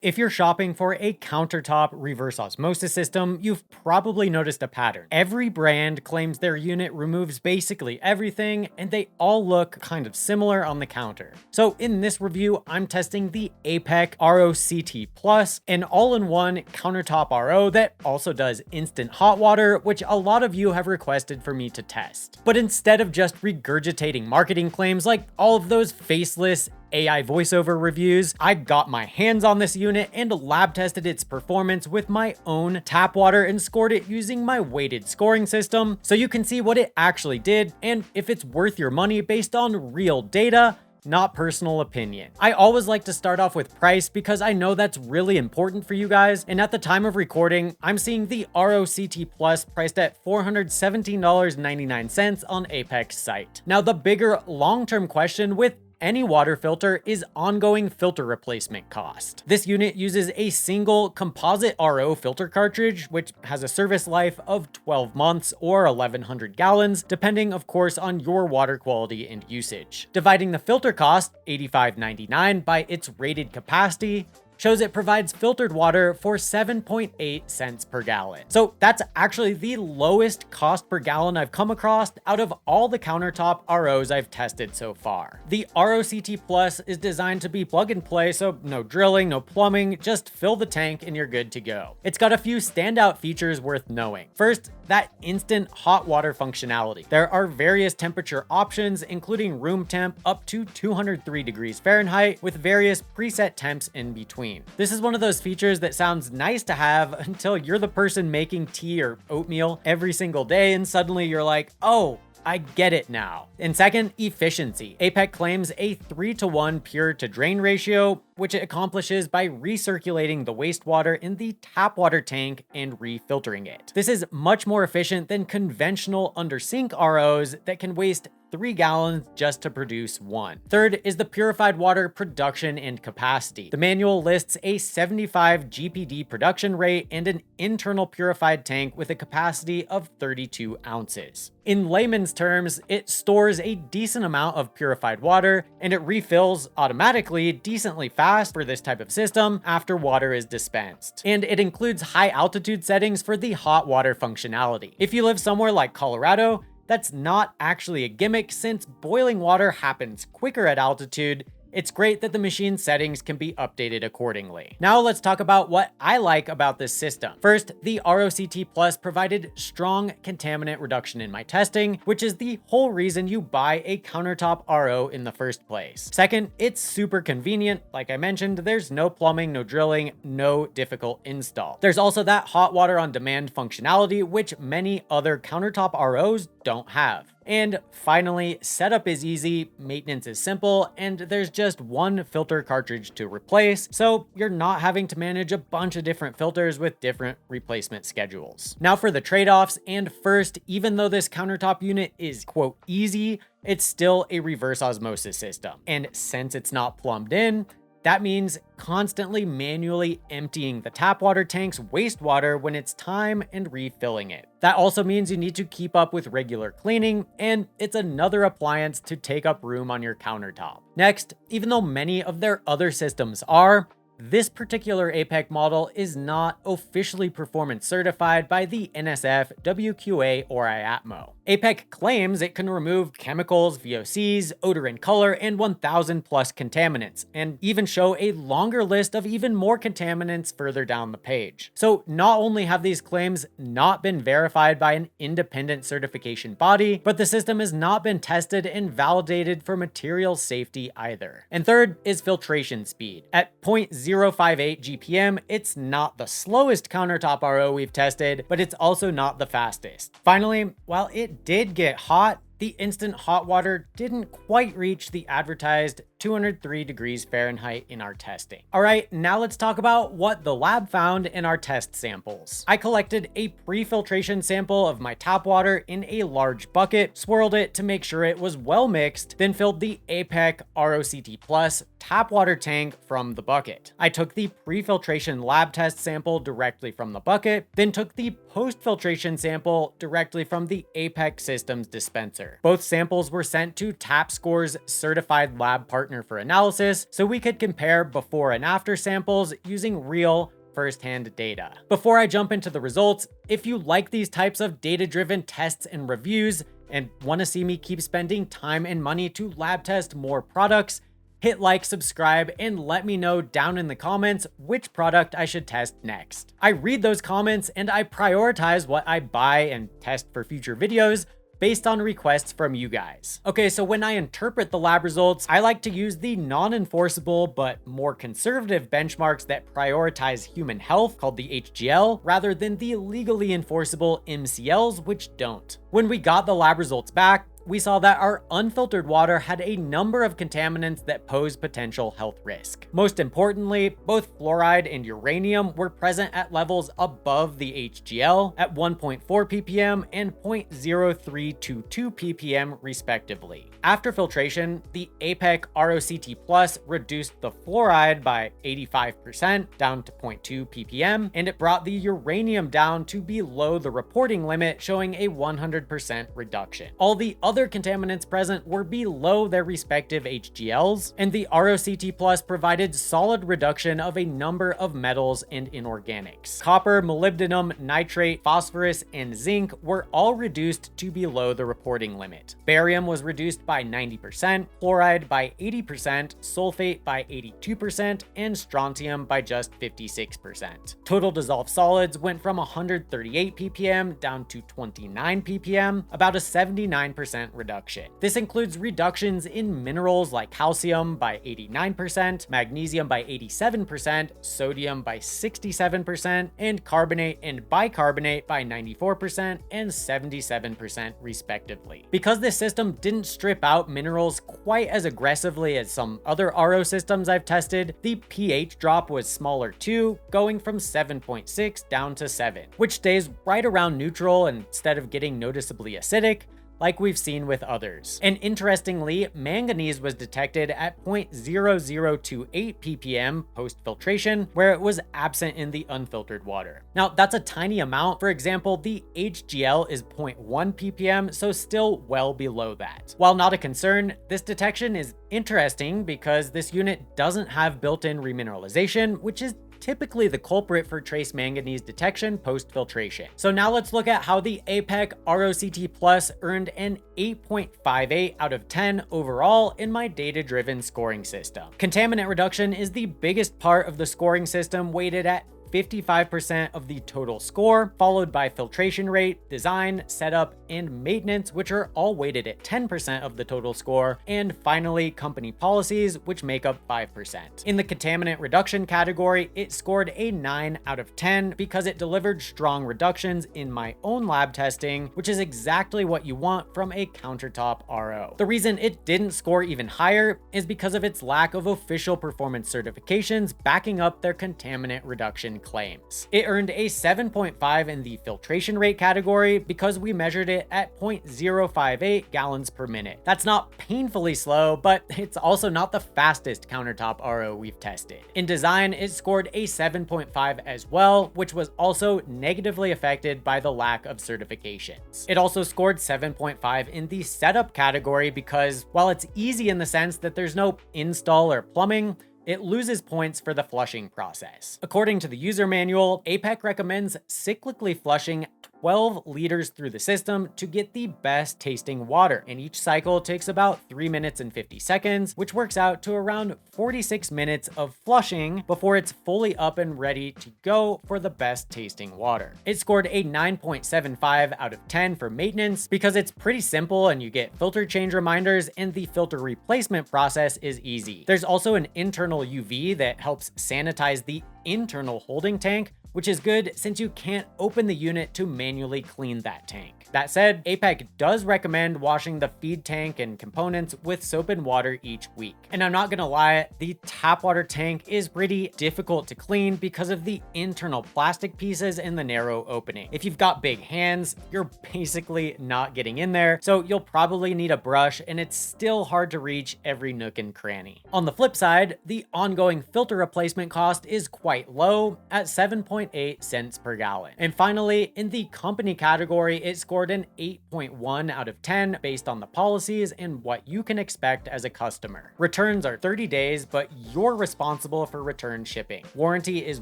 If you're shopping for a countertop reverse osmosis system, you've probably noticed a pattern. Every brand claims their unit removes basically everything, and they all look kind of similar on the counter. So in this review, I'm testing the APEC ROCT+, an all-in-one countertop RO that also does instant hot water, which a lot of you have requested for me to test. But instead of just regurgitating marketing claims like all of those faceless AI voiceover reviews, I got my hands on this unit and lab tested its performance with my own tap water and scored it using my weighted scoring system, so you can see what it actually did and if it's worth your money based on real data, not personal opinion. I always like to start off with price because I know that's really important for you guys, and at the time of recording, I'm seeing the ROCT Plus priced at $417.99 on APEC's site. Now, the bigger long-term question with any water filter is ongoing filter replacement cost. This unit uses a single composite RO filter cartridge, which has a service life of 12 months or 1,100 gallons, depending of course on your water quality and usage. Dividing the filter cost, $85.99, by its rated capacity, shows it provides filtered water for 7.8 cents per gallon. So that's actually the lowest cost per gallon I've come across out of all the countertop ROs I've tested so far. The ROCT Plus is designed to be plug and play, so no drilling, no plumbing, just fill the tank and you're good to go. It's got a few standout features worth knowing. First, that instant hot water functionality. There are various temperature options, including room temp up to 203 degrees Fahrenheit, with various preset temps in between. This is one of those features that sounds nice to have until you're the person making tea or oatmeal every single day and suddenly you're like, oh, I get it now. And second, efficiency. APEC claims a 3-to-1 pure to drain ratio, which it accomplishes by recirculating the wastewater in the tap water tank and refiltering it. This is much more efficient than conventional under sink ROs that can waste 3 gallons just to produce 1. Third is the purified water production and capacity. The manual lists a 75 GPD production rate and an internal purified tank with a capacity of 32 ounces. In layman's terms, it stores a decent amount of purified water and it refills automatically decently fast for this type of system after water is dispensed. And it includes high altitude settings for the hot water functionality. If you live somewhere like Colorado, that's not actually a gimmick since boiling water happens quicker at altitude. It's great that the machine settings can be updated accordingly. Now let's talk about what I like about this system. First, the ROCT Plus provided strong contaminant reduction in my testing, which is the whole reason you buy a countertop RO in the first place. Second, it's super convenient. Like I mentioned, there's no plumbing, no drilling, no difficult install. There's also that hot water on demand functionality, which many other countertop ROs don't have. And finally, setup is easy, maintenance is simple, and there's just one filter cartridge to replace, so you're not having to manage a bunch of different filters with different replacement schedules. Now for the trade-offs, and first, even though this countertop unit is, quote, easy, it's still a reverse osmosis system. And since it's not plumbed in, that means constantly manually emptying the tap water tank's wastewater when it's time and refilling it. That also means you need to keep up with regular cleaning, and it's another appliance to take up room on your countertop. Next, even though many of their other systems are, this particular APEC model is not officially performance certified by the NSF, WQA, or IATMO. APEC claims it can remove chemicals, VOCs, odor and color, and 1,000 plus contaminants, and even show a longer list of even more contaminants further down the page. So not only have these claims not been verified by an independent certification body, but the system has not been tested and validated for material safety either. And third is filtration speed. At 0.058 GPM, it's not the slowest countertop RO we've tested, but it's also not the fastest. Finally, while it did get hot, the instant hot water didn't quite reach the advertised 203 degrees Fahrenheit in our testing. All right, now let's talk about what the lab found in our test samples. I collected a pre-filtration sample of my tap water in a large bucket, swirled it to make sure it was well mixed, then filled the APEC ROCT Plus tap water tank from the bucket. I took the pre-filtration lab test sample directly from the bucket, then took the post-filtration sample directly from the APEC systems dispenser. Both samples were sent to TapScore's certified lab partner partner for analysis so we could compare before and after samples using real first-hand data. Before I jump into the results, if you like these types of data-driven tests and reviews and want to see me keep spending time and money to lab test more products, hit like, subscribe, and let me know down in the comments which product I should test next. I read those comments and I prioritize what I buy and test for future videos based on requests from you guys. Okay, so when I interpret the lab results, I like to use the non-enforceable but more conservative benchmarks that prioritize human health, called the HGL, rather than the legally enforceable MCLs, which don't. When we got the lab results back, we saw that our unfiltered water had a number of contaminants that pose potential health risk. Most importantly, both fluoride and uranium were present at levels above the HGL at 1.4 ppm and 0.0322 ppm respectively. After filtration, the APEC ROCT-Plus reduced the fluoride by 85% down to 0.2 ppm, and it brought the uranium down to below the reporting limit, showing a 100% reduction. All the other contaminants present were below their respective HGLs, and the ROCT Plus provided solid reduction of a number of metals and inorganics. Copper, molybdenum, nitrate, phosphorus, and zinc were all reduced to below the reporting limit. Barium was reduced by 90%, fluoride by 80%, sulfate by 82%, and strontium by just 56%. Total dissolved solids went from 138 ppm down to 29 ppm, about a 79% reduction. This includes reductions in minerals like calcium by 89%, magnesium by 87%, sodium by 67%, and carbonate and bicarbonate by 94% and 77% respectively. Because this system didn't strip out minerals quite as aggressively as some other RO systems I've tested, the pH drop was smaller too, going from 7.6 down to 7, which stays right around neutral instead of getting noticeably acidic, like we've seen with others. And interestingly, manganese was detected at 0.0028 ppm post-filtration, where it was absent in the unfiltered water. Now, that's a tiny amount. For example, the HGL is 0.1 ppm, so still well below that. While not a concern, this detection is interesting because this unit doesn't have built-in remineralization, which is typically the culprit for trace manganese detection post-filtration. So now let's look at how the APEC ROCT Plus earned an 8.58 out of 10 overall in my data-driven scoring system. Contaminant reduction is the biggest part of the scoring system, weighted at 55% of the total score, followed by filtration rate, design, setup, and maintenance, which are all weighted at 10% of the total score, and finally company policies, which make up 5%. In the contaminant reduction category, it scored a 9 out of 10 because it delivered strong reductions in my own lab testing, which is exactly what you want from a countertop RO. The reason it didn't score even higher is because of its lack of official performance certifications backing up their contaminant reduction claims. It earned a 7.5 in the filtration rate category because we measured it at 0.058 gallons per minute. That's not painfully slow, but it's also not the fastest countertop RO we've tested. In design, it scored a 7.5 as well, which was also negatively affected by the lack of certifications. It also scored 7.5 in the setup category because while it's easy in the sense that there's no install or plumbing, it loses points for the flushing process. According to the user manual, APEC recommends cyclically flushing 12 liters through the system to get the best tasting water, and each cycle takes about 3 minutes and 50 seconds, which works out to around 46 minutes of flushing before it's fully up and ready to go for the best tasting water. It scored a 9.75 out of 10 for maintenance because it's pretty simple and you get filter change reminders, and the filter replacement process is easy. There's also an internal UV that helps sanitize the internal holding tank, which is good since you can't open the unit to manually clean that tank. That said, APEC does recommend washing the feed tank and components with soap and water each week. And I'm not gonna lie, the tap water tank is pretty difficult to clean because of the internal plastic pieces in the narrow opening. If you've got big hands, you're basically not getting in there, so you'll probably need a brush, and it's still hard to reach every nook and cranny. On the flip side, the ongoing filter replacement cost is quite quite low at 7.8 cents per gallon. And finally, in the company category, it scored an 8.1 out of 10 based on the policies and what you can expect as a customer. Returns are 30 days, but you're responsible for return shipping. Warranty is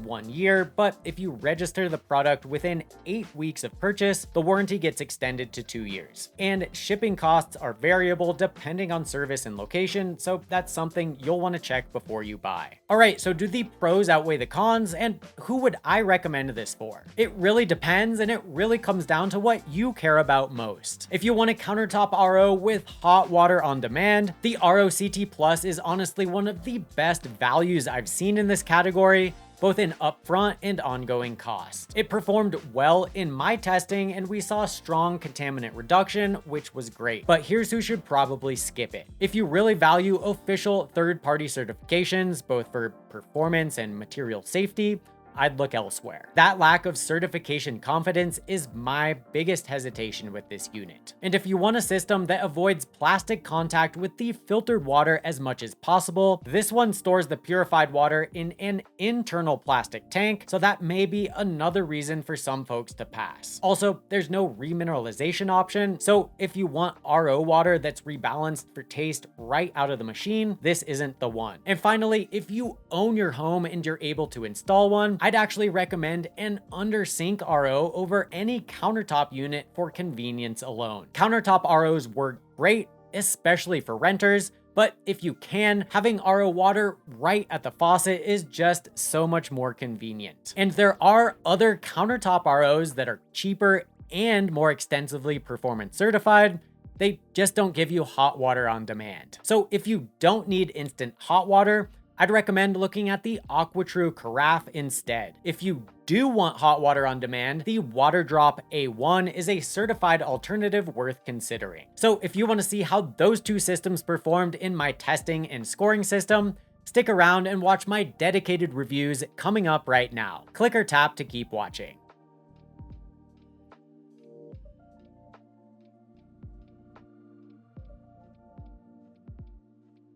1 year, but if you register the product within 8 weeks of purchase, the warranty gets extended to 2 years. And shipping costs are variable depending on service and location, so that's something you'll want to check before you buy. Alright, so do the pros outweigh the cons, and who would I recommend this for? It really depends, and it really comes down to what you care about most. If you want a countertop RO with hot water on demand, the ro-ctop+ is honestly one of the best values I've seen in this category, both in upfront and ongoing cost. It performed well in my testing, and we saw strong contaminant reduction, which was great. But here's who should probably skip it. If you really value official third-party certifications, both for performance and material safety, I'd look elsewhere. That lack of certification confidence is my biggest hesitation with this unit. And if you want a system that avoids plastic contact with the filtered water as much as possible, this one stores the purified water in an internal plastic tank, so that may be another reason for some folks to pass. Also, there's no remineralization option, so if you want RO water that's rebalanced for taste right out of the machine, this isn't the one. And finally, if you own your home and you're able to install one, I'd actually recommend an under sink RO over any countertop unit for convenience alone. Countertop ROs work great, especially for renters, but if you can, having RO water right at the faucet is just so much more convenient. And there are other countertop ROs that are cheaper and more extensively performance certified. They just don't give you hot water on demand. So if you don't need instant hot water, I'd recommend looking at the AquaTrue Carafe instead. If you do want hot water on demand, the WaterDrop A1 is a certified alternative worth considering. So if you want to see how those two systems performed in my testing and scoring system, stick around and watch my dedicated reviews coming up right now. Click or tap to keep watching.